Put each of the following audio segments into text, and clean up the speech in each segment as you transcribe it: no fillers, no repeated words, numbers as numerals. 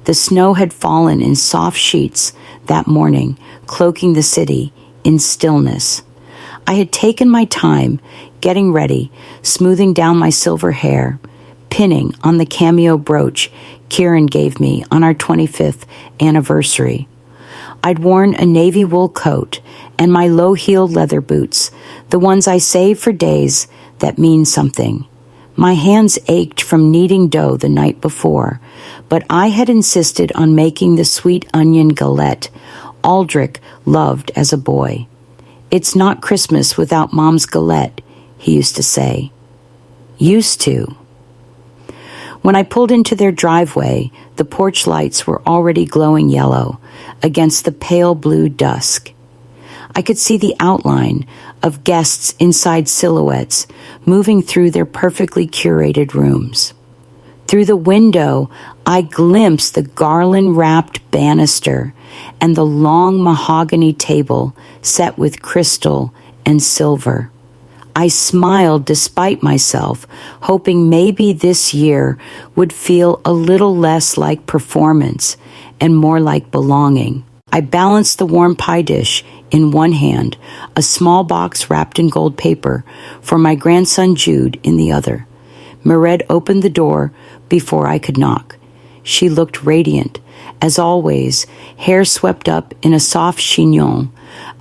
The snow had fallen in soft sheets that morning, cloaking the city in stillness. I had taken my time, getting ready, smoothing down my silver hair, pinning on the cameo brooch Kieran gave me on our 25th anniversary. I'd worn a navy wool coat and my low-heeled leather boots, the ones I saved for days that mean something. My hands ached from kneading dough the night before, but I had insisted on making the sweet onion galette Aldrich loved as a boy. "It's not Christmas without Mom's galette," he used to say. Used to. When I pulled into their driveway, the porch lights were already glowing yellow against the pale blue dusk. I could see the outline of guests inside silhouettes moving through their perfectly curated rooms. Through the window, I glimpsed the garland-wrapped banister and the long mahogany table set with crystal and silver. I smiled despite myself, hoping maybe this year would feel a little less like performance and more like belonging. I balanced the warm pie dish in one hand, a small box wrapped in gold paper for my grandson Jude in the other. Mered opened the door before I could knock. She looked radiant, as always, hair swept up in a soft chignon,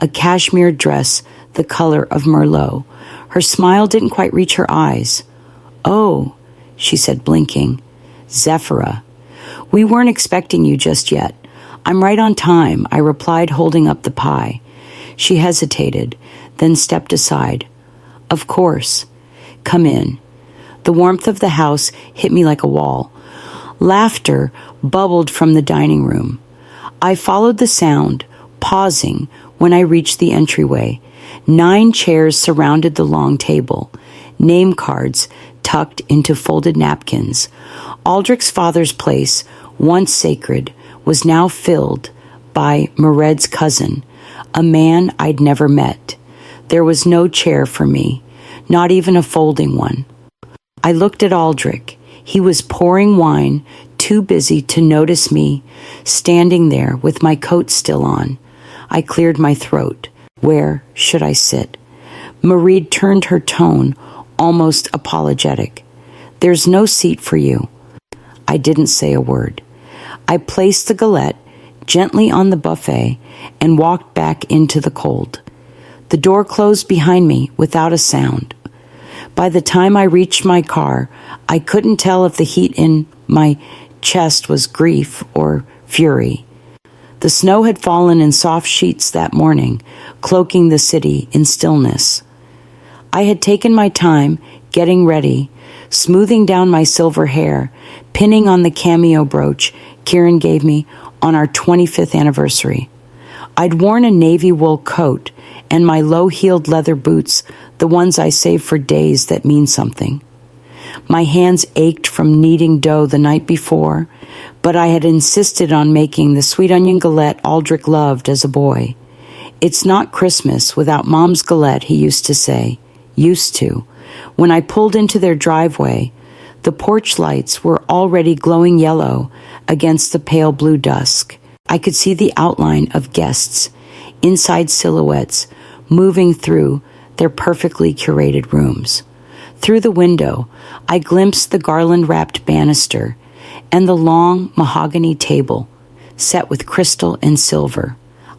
a cashmere dress the color of Merlot. Her smile didn't quite reach her eyes. "Oh," she said, blinking. "Zephyra. We weren't expecting you just yet. I'm right on time," I replied, holding up the pie. She hesitated, then stepped aside. "Of course. Come in." The warmth of the house hit me like a wall. Laughter bubbled from the dining room. I followed the sound, pausing when I reached the entryway. 9 chairs surrounded the long table, name cards tucked into folded napkins. Aldrich's father's place, once sacred, was now filled by Mered's cousin, a man I'd never met. There was no chair for me, not even a folding one. I looked at Aldrich. He was pouring wine, too busy to notice me, standing there with my coat still on. I cleared my throat. Where should I sit? Mered turned her tone, almost apologetic. "There's no seat for you." I didn't say a word. I placed the galette gently on the buffet and walked back into the cold. The door closed behind me without a sound. By the time I reached my car, I couldn't tell if the heat in my chest was grief or fury. The snow had fallen in soft sheets that morning, cloaking the city in stillness. I had taken my time, getting ready, smoothing down my silver hair, pinning on the cameo brooch Kieran gave me on our 25th anniversary. I'd worn a navy wool coat and my low-heeled leather boots, the ones I saved for days that mean something. My hands ached from kneading dough the night before, but I had insisted on making the sweet onion galette Aldrich loved as a boy. "It's not Christmas without Mom's galette," he used to say. Used to. When I pulled into their driveway, the porch lights were already glowing yellow against the pale blue dusk. I could see the outline of guests, inside silhouettes, moving through their perfectly curated rooms. Through the window, I glimpsed the garland-wrapped banister and the long mahogany table set with crystal and silver.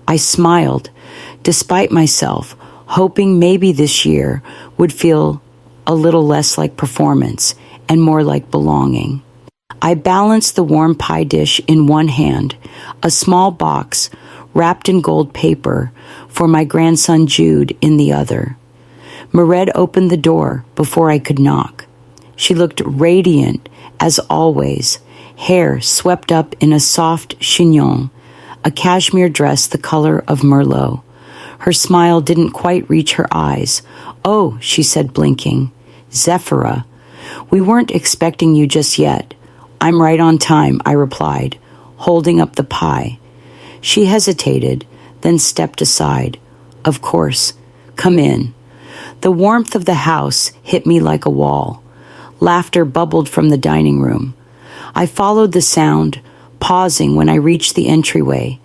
I smiled, despite myself, hoping maybe this year would feel a little less like performance and more like belonging. I balanced the warm pie dish in one hand, a small box wrapped in gold paper for my grandson Jude in the other. Mered opened the door before I could knock. She looked radiant, as always, hair swept up in a soft chignon, a cashmere dress the color of Merlot. Her smile didn't quite reach her eyes. "Oh," she said, blinking. "Zephyra. We weren't expecting you just yet." "I'm right on time," I replied, holding up the pie. She hesitated, then stepped aside. "Of course. Come in." The warmth of the house hit me like a wall. Laughter bubbled from the dining room. I followed the sound, pausing when I reached the entryway.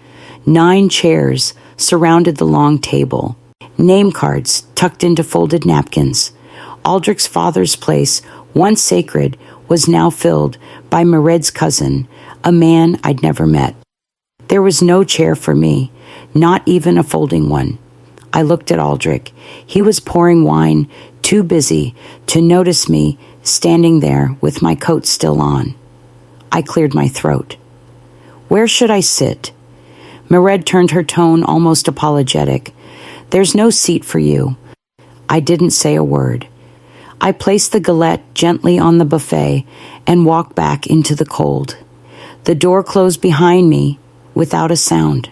9 chairs surrounded the long table. Name cards tucked into folded napkins. Aldrich's father's place, once sacred, was now filled by Mered's cousin, a man I'd never met. There was no chair for me, not even a folding one. I looked at Aldrich. He was pouring wine, too busy to notice me standing there with my coat still on. I cleared my throat. Where should I sit? Mered turned her tone almost apologetic. There's no seat for you. I didn't say a word. I placed the galette gently on the buffet and walked back into the cold. The door closed behind me without a sound.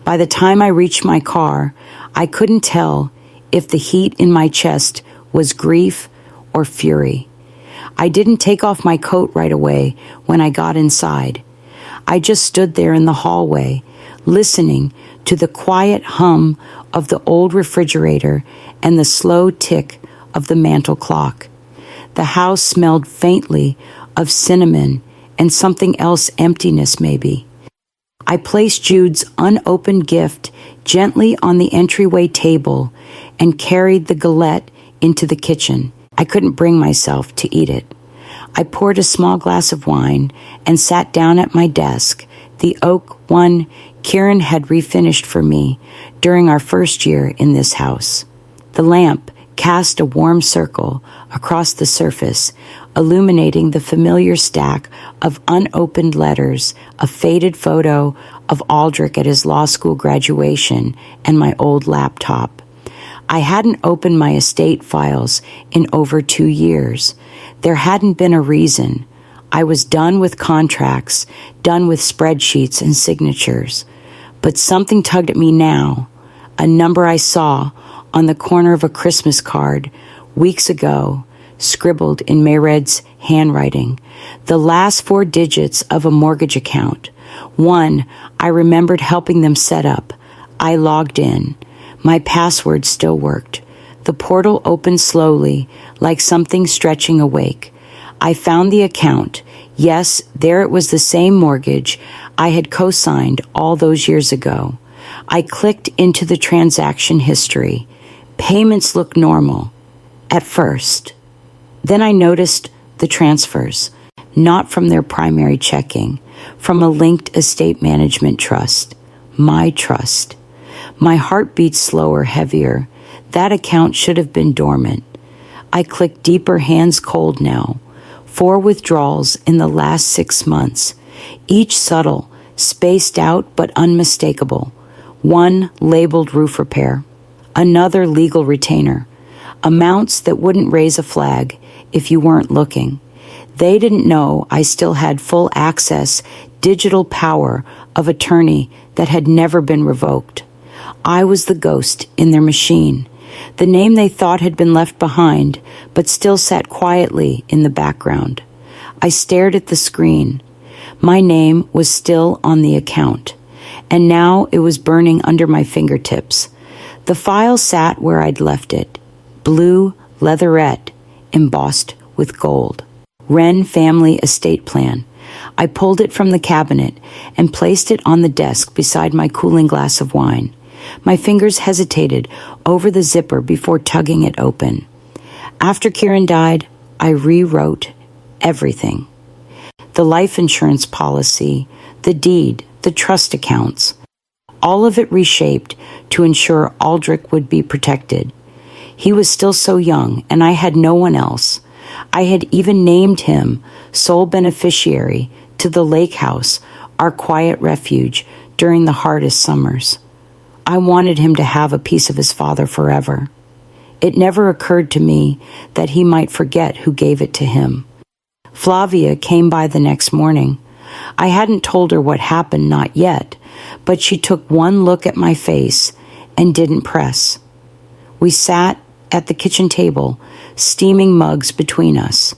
By the time I reached my car, I couldn't tell if the heat in my chest was grief or fury. I didn't take off my coat right away when I got inside. I just stood there in the hallway, listening to the quiet hum of the old refrigerator and the slow tick of the mantel clock. The house smelled faintly of cinnamon and something else, emptiness maybe. I placed Jude's unopened gift gently on the entryway table and carried the galette into the kitchen. I couldn't bring myself to eat it. I poured a small glass of wine and sat down at my desk, the oak one Kieran had refinished for me during our first year in this house. The lamp cast a warm circle across the surface, illuminating the familiar stack of unopened letters, a faded photo of Aldrich at his law school graduation, and my old laptop. I hadn't opened my estate files in over 2 years. There hadn't been a reason. I was done with contracts, done with spreadsheets and signatures. But something tugged at me now, a number I saw on the corner of a Christmas card weeks ago, scribbled in Mered's handwriting, the last 4 digits of a mortgage account. One I remembered helping them set up. I logged in. My password still worked. The portal opened slowly, like something stretching awake. I found the account. Yes, there it was, the same mortgage I had co-signed all those years ago. I clicked into the transaction history. Payments looked normal at first. Then I noticed the transfers, not from their primary checking, from a linked estate management trust. My trust. My heart beat slower, heavier. That account should have been dormant. I clicked deeper, hands cold now. 4 withdrawals in the last 6 months, each subtle, spaced out but unmistakable. One labeled roof repair, another legal retainer, amounts that wouldn't raise a flag if you weren't looking. They didn't know I still had full access, digital power of attorney that had never been revoked. I was the ghost in their machine, the name they thought had been left behind, but still sat quietly in the background. I stared at the screen. My name was still on the account, and now it was burning under my fingertips. The file sat where I'd left it, blue leatherette embossed with gold. Wren Family Estate Plan. I pulled it from the cabinet and placed it on the desk beside my cooling glass of wine. My fingers hesitated over the zipper before tugging it open. After Kieran died, I rewrote everything. The life insurance policy, the deed, the trust accounts. All of it reshaped to ensure Aldrich would be protected. He was still so young, and I had no one else. I had even named him sole beneficiary to the lake house, our quiet refuge during the hardest summers. I wanted him to have a piece of his father forever. It never occurred to me that he might forget who gave it to him. Flavia came by the next morning. I hadn't told her what happened, not yet, but she took one look at my face and didn't press. We sat at the kitchen table, steaming mugs between us.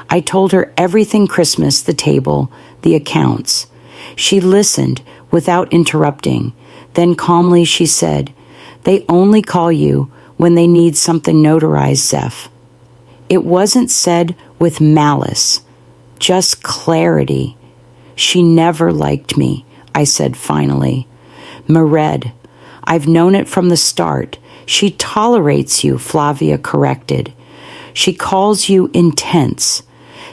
I told her everything: Christmas, the table, the accounts. She listened without interrupting. Then calmly she said, "They only call you when they need something notarized, Zeph." It wasn't said with malice, just clarity. She never liked me, I said finally. Mered, I've known it from the start. She tolerates you, Flavia corrected. She calls you intense,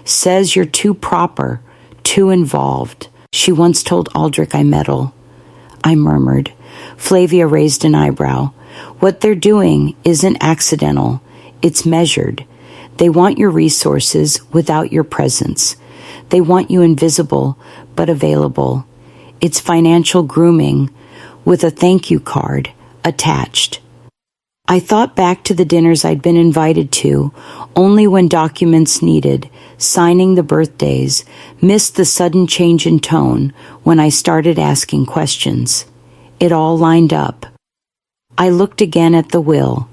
says you're too proper, too involved. She once told Aldrich I meddle. I murmured. Flavia raised an eyebrow. What they're doing isn't accidental. It's measured. They want your resources without your presence. They want you invisible but available. It's financial grooming with a thank you card attached. I thought back to the dinners I'd been invited to, only when documents needed, signing the birthdays, missed the sudden change in tone when I started asking questions. It all lined up. I looked again at the will.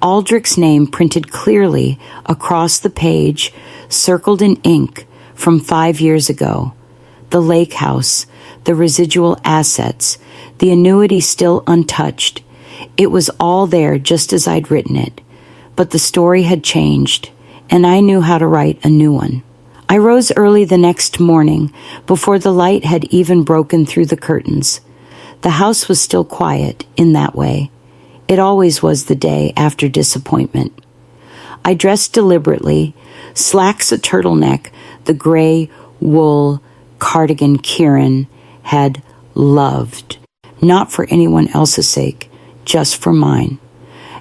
Aldrich's name printed clearly across the page, circled in ink from 5 years ago. The lake house, the residual assets, the annuity still untouched. It was all there just as I'd written it. But the story had changed, and I knew how to write a new one. I rose early the next morning, before the light had even broken through the curtains. The house was still quiet in that way. It always was the day after disappointment. I dressed deliberately, slacks a turtleneck, the gray wool cardigan Kieran had loved. Not for anyone else's sake, just for mine.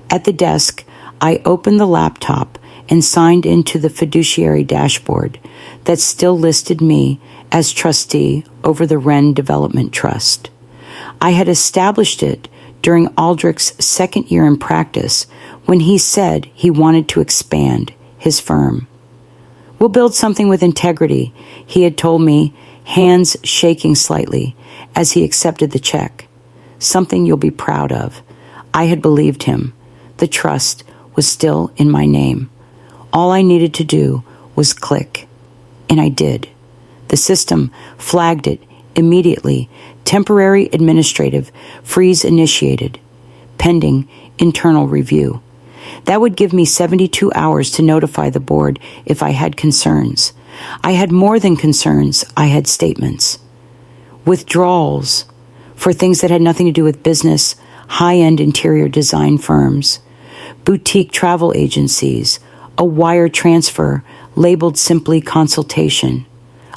At the desk, I opened the laptop and signed into the fiduciary dashboard that still listed me as trustee over the Wren Development Trust. I had established it during Aldrich's second year in practice when he said he wanted to expand his firm. We'll build something with integrity, he had told me, hands shaking slightly as he accepted the check. Something you'll be proud of. I had believed him. The trust was still in my name. All I needed to do was click. And I did. The system flagged it immediately. Temporary administrative freeze initiated. Pending internal review. That would give me 72 hours to notify the board if I had concerns. I had more than concerns. I had statements. Withdrawals for things that had nothing to do with business, high-end interior design firms, boutique travel agencies, a wire transfer labeled simply consultation.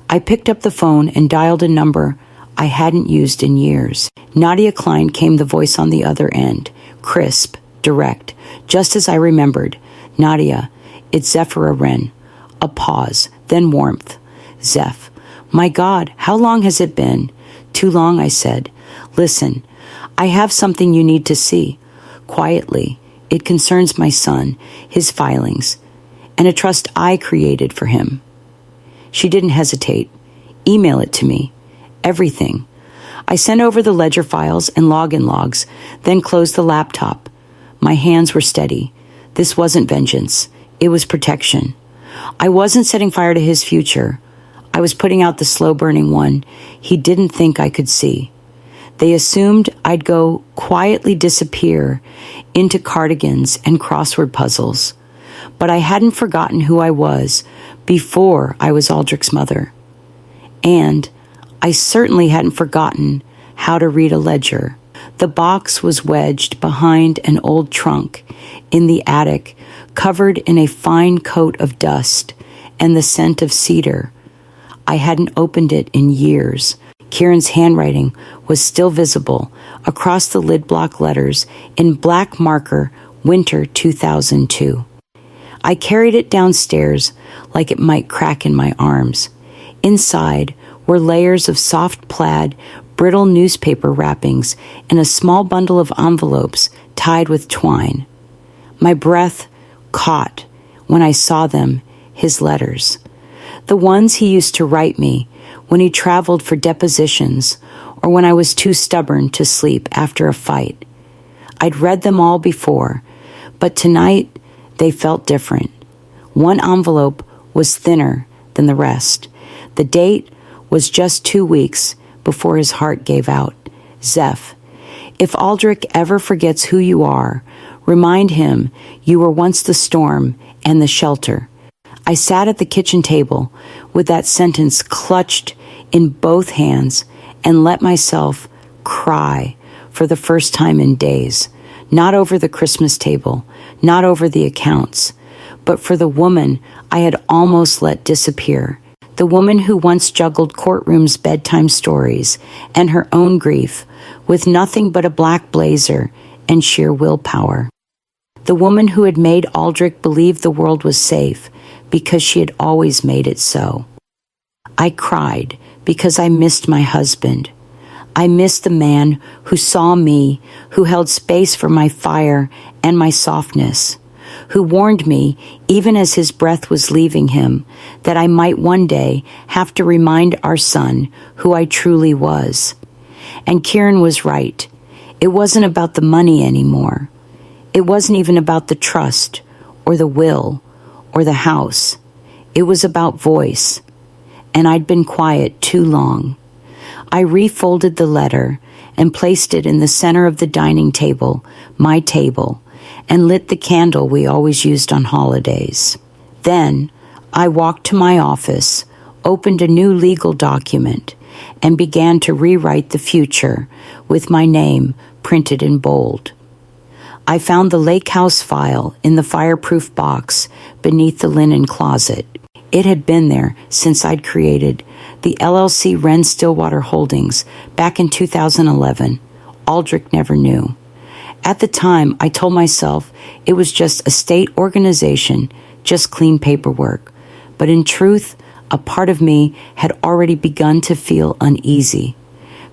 I picked up the phone and dialed a number I hadn't used in years. Nadia Klein came the voice on the other end, crisp, direct, just as I remembered. Nadia, it's Zephira Wren. A pause, then warmth. Zeph, my God, how long has it been? Too long, I said. Listen, I have something you need to see. Quietly, it concerns my son, his filings, and a trust I created for him. She didn't hesitate. Email it to me. Everything. I sent over the ledger files and login logs, then closed the laptop. My hands were steady. This wasn't vengeance. It was protection. I wasn't setting fire to his future. I was putting out the slow-burning one he didn't think I could see. They assumed I'd go quietly disappear into cardigans and crossword puzzles. But I hadn't forgotten who I was before I was Aldrich's mother. And I certainly hadn't forgotten how to read a ledger. The box was wedged behind an old trunk in the attic, covered in a fine coat of dust and the scent of cedar. I hadn't opened it in years. Kieran's handwriting was still visible across the lid block letters in black marker, winter 2002. I carried it downstairs like it might crack in my arms. Inside were layers of soft plaid, brittle newspaper wrappings, and a small bundle of envelopes tied with twine. My breath caught when I saw them, his letters. The ones he used to write me when he traveled for depositions or when I was too stubborn to sleep after a fight. I'd read them all before, but tonight they felt different. One envelope was thinner than the rest. The date was just 2 weeks before his heart gave out. Zeph, if Aldrich ever forgets who you are, remind him you were once the storm and the shelter. I sat at the kitchen table with that sentence clutched in both hands and let myself cry for the first time in days, not over the Christmas table, not over the accounts, but for the woman I had almost let disappear, the woman who once juggled courtrooms' bedtime stories and her own grief with nothing but a black blazer and sheer willpower. The woman who had made Aldrich believe the world was safe because she had always made it so. I cried because I missed my husband. I missed the man who saw me, who held space for my fire and my softness, who warned me, even as his breath was leaving him, that I might one day have to remind our son who I truly was. And Kieran was right. It wasn't about the money anymore. It wasn't even about the trust or the will or the house. It was about voice. And I'd been quiet too long. I refolded the letter and placed it in the center of the dining table, my table, and lit the candle we always used on holidays. Then I walked to my office, opened a new legal document, and began to rewrite the future with my name printed in bold. I found the lake house file in the fireproof box beneath the linen closet. It had been there since I'd created the LLC Wren Stillwater Holdings back in 2011. Aldrich never knew. At the time, I told myself it was just a state organization, just clean paperwork. But in truth, a part of me had already begun to feel uneasy.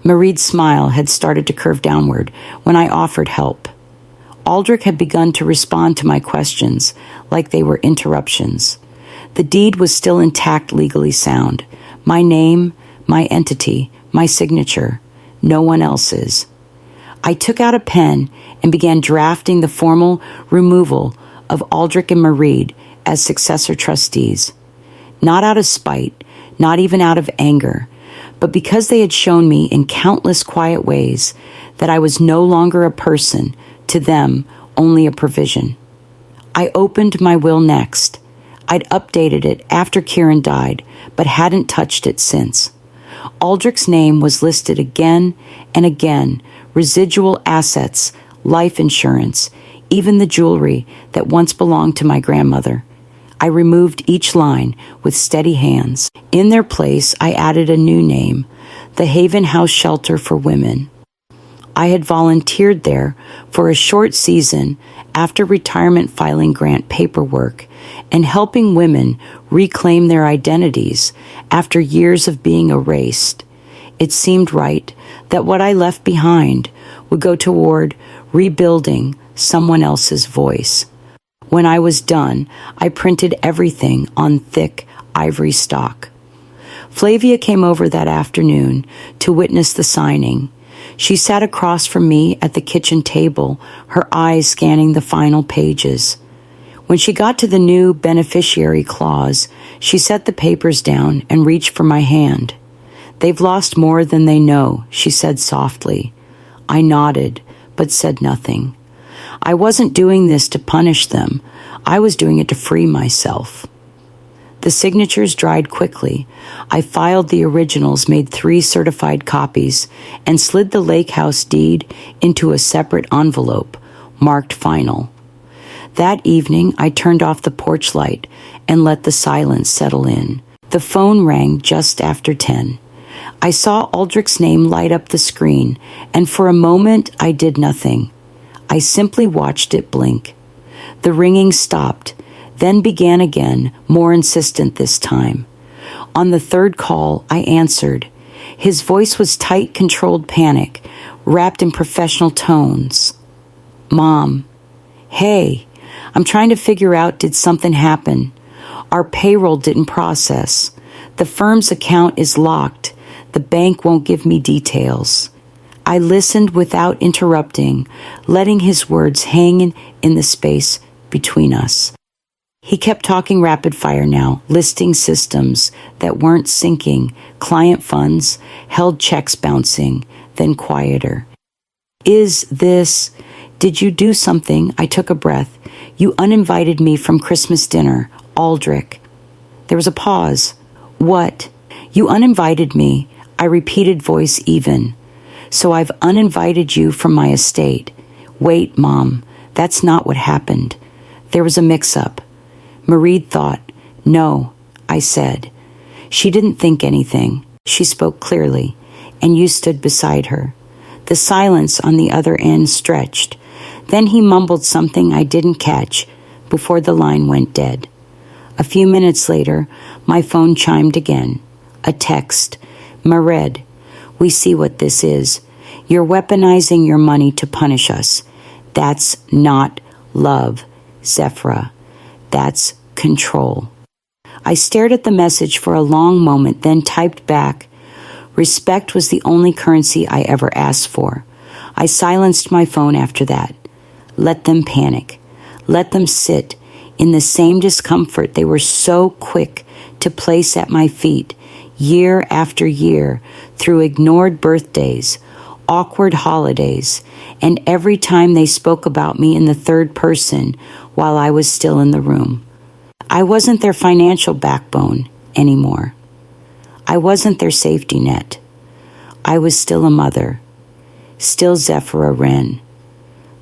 Marie's smile had started to curve downward when I offered help. Aldrich had begun to respond to my questions like they were interruptions. The deed was still intact, legally sound. My name, my entity, my signature. No one else's. I took out a pen and began drafting the formal removal of Aldrich and Marie as successor trustees. Not out of spite, not even out of anger, but because they had shown me in countless quiet ways that I was no longer a person, to them only a provision. I opened my will next. I'd updated it after Kieran died, but hadn't touched it since. Aldrich's name was listed again and again, residual assets, life insurance, even the jewelry that once belonged to my grandmother. I removed each line with steady hands. In their place, I added a new name, the Haven House Shelter for Women. I had volunteered there for a short season after retirement filing grant paperwork and helping women reclaim their identities after years of being erased. It seemed right that what I left behind would go toward rebuilding someone else's voice. When I was done, I printed everything on thick ivory stock. Flavia came over that afternoon to witness the signing. She sat across from me at the kitchen table, her eyes scanning the final pages. When she got to the new beneficiary clause, she set the papers down and reached for my hand. "They've lost more than they know," she said softly. I nodded, but said nothing. I wasn't doing this to punish them. I was doing it to free myself. The signatures dried quickly. I filed the originals, made 3 certified copies, and slid the lake house deed into a separate envelope, marked final. That evening, I turned off the porch light and let the silence settle in. The phone rang just after 10. I saw Aldrich's name light up the screen, and for a moment, I did nothing. I simply watched it blink. The ringing stopped, then began again, more insistent this time. On the 3rd call, I answered. His voice was tight, controlled panic, wrapped in professional tones. "Mom, hey, I'm trying to figure out, did something happen? Our payroll didn't process. The firm's account is locked. The bank won't give me details." I listened without interrupting, letting his words hang in the space between us. He kept talking rapid fire now, listing systems that weren't syncing, client funds, held checks bouncing, then quieter. Did you do something?" I took a breath. "You uninvited me from Christmas dinner, Aldrich." There was a pause. "What?" You uninvited me, I repeated, voice even. So I've uninvited you from my estate. Wait, Mom, that's not what happened. There was a mix-up. Marie thought. No, I said. She didn't think anything. She spoke clearly, and you stood beside her. The silence on the other end stretched. Then he mumbled something I didn't catch before the line went dead. A few minutes later, my phone chimed again. A text. Mered, we see what this is. You're weaponizing your money to punish us. That's not love, Zephra. That's control. I stared at the message for a long moment, then typed back. Respect was the only currency I ever asked for. I silenced my phone after that. Let them panic. Let them sit in the same discomfort they were so quick to place at my feet, year after year, through ignored birthdays, awkward holidays, and every time they spoke about me in the third person while I was still in the room. I wasn't their financial backbone anymore. I wasn't their safety net. I was still a mother, still Zephra Wren.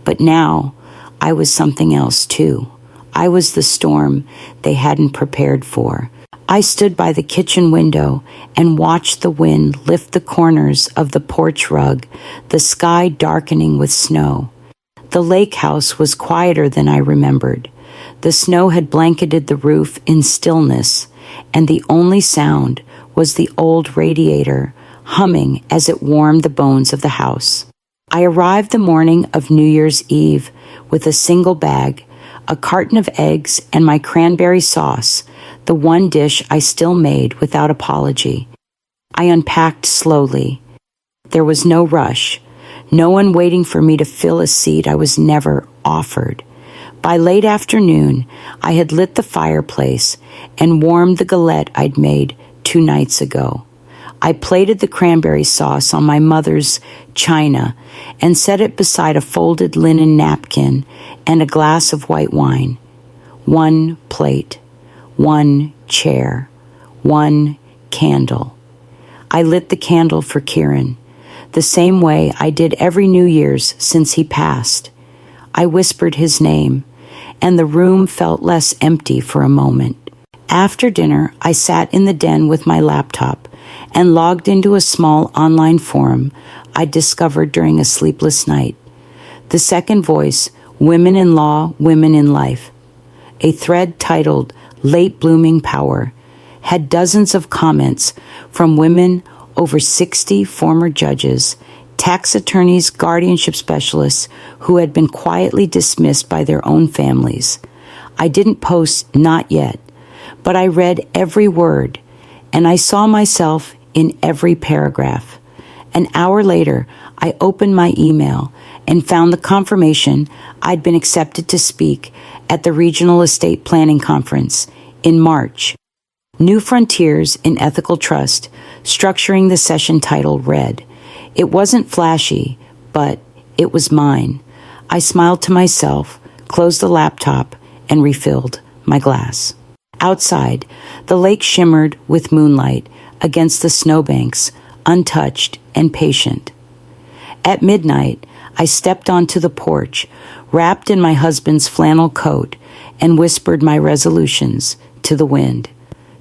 But now I was something else too. I was the storm they hadn't prepared for. I stood by the kitchen window and watched the wind lift the corners of the porch rug, the sky darkening with snow. The lake house was quieter than I remembered. The snow had blanketed the roof in stillness, and the only sound was the old radiator humming as it warmed the bones of the house. I arrived the morning of New Year's Eve with a single bag, a carton of eggs, and my cranberry sauce, the one dish I still made without apology. I unpacked slowly. There was no rush, no one waiting for me to fill a seat I was never offered. By late afternoon, I had lit the fireplace and warmed the galette I'd made 2 nights ago. I plated the cranberry sauce on my mother's china and set it beside a folded linen napkin and a glass of white wine. 1 plate, 1 chair, 1 candle. I lit the candle for Kieran, the same way I did every New Year's since he passed. I whispered his name, and the room felt less empty for a moment. After dinner, I sat in the den with my laptop and logged into a small online forum I discovered during a sleepless night. The second voice, Women in Law, Women in Life. A thread titled Late Blooming Power had dozens of comments from women over 60 former judges, tax attorneys, guardianship specialists who had been quietly dismissed by their own families. I didn't post not yet, but I read every word, and I saw myself in every paragraph. An hour later, I opened my email and found the confirmation I'd been accepted to speak at the Regional Estate Planning Conference in March. New Frontiers in Ethical Trust, structuring the session title read. It wasn't flashy, but it was mine. I smiled to myself, closed the laptop, and refilled my glass. Outside, the lake shimmered with moonlight against the snowbanks, untouched and patient. At midnight, I stepped onto the porch, wrapped in my husband's flannel coat, and whispered my resolutions to the wind.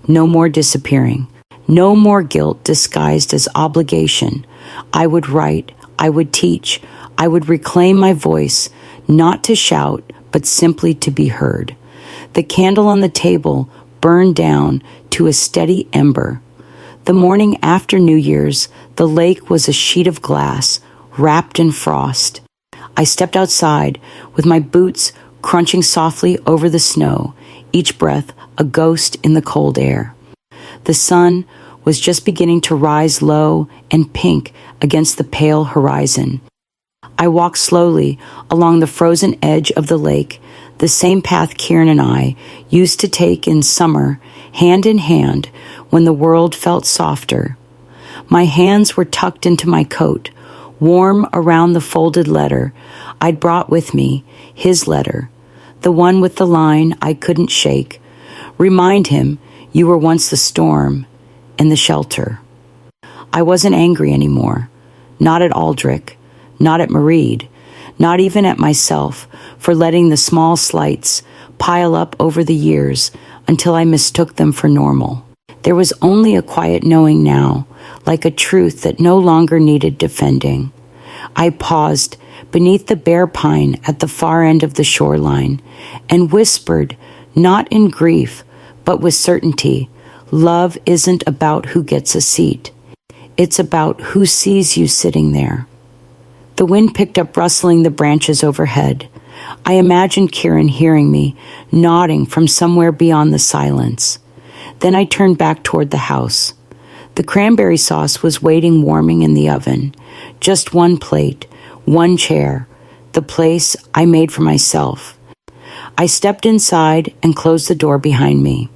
No more disappearing. No more guilt disguised as obligation. I would write. I would teach. I would reclaim my voice, not to shout, but simply to be heard. The candle on the table burned down to a steady ember. The morning after New Year's, the lake was a sheet of glass, wrapped in frost. I stepped outside with my boots crunching softly over the snow, each breath a ghost in the cold air. The sun was just beginning to rise low and pink against the pale horizon. I walked slowly along the frozen edge of the lake, the same path Kieran and I used to take in summer, hand in hand, when the world felt softer. My hands were tucked into my coat, warm around the folded letter I'd brought with me, his letter, the one with the line I couldn't shake. Remind him you were once the storm, in the shelter. I wasn't angry anymore. Not at Aldrich, not at Mareed, not even at myself for letting the small slights pile up over the years until I mistook them for normal. There was only a quiet knowing now, like a truth that no longer needed defending. I paused beneath the bare pine at the far end of the shoreline and whispered, not in grief, but with certainty, love isn't about who gets a seat. It's about who sees you sitting there. The wind picked up rustling the branches overhead. I imagined Kieran hearing me, nodding from somewhere beyond the silence. Then I turned back toward the house. The cranberry sauce was waiting warming in the oven. Just one plate, one chair, the place I made for myself. I stepped inside and closed the door behind me.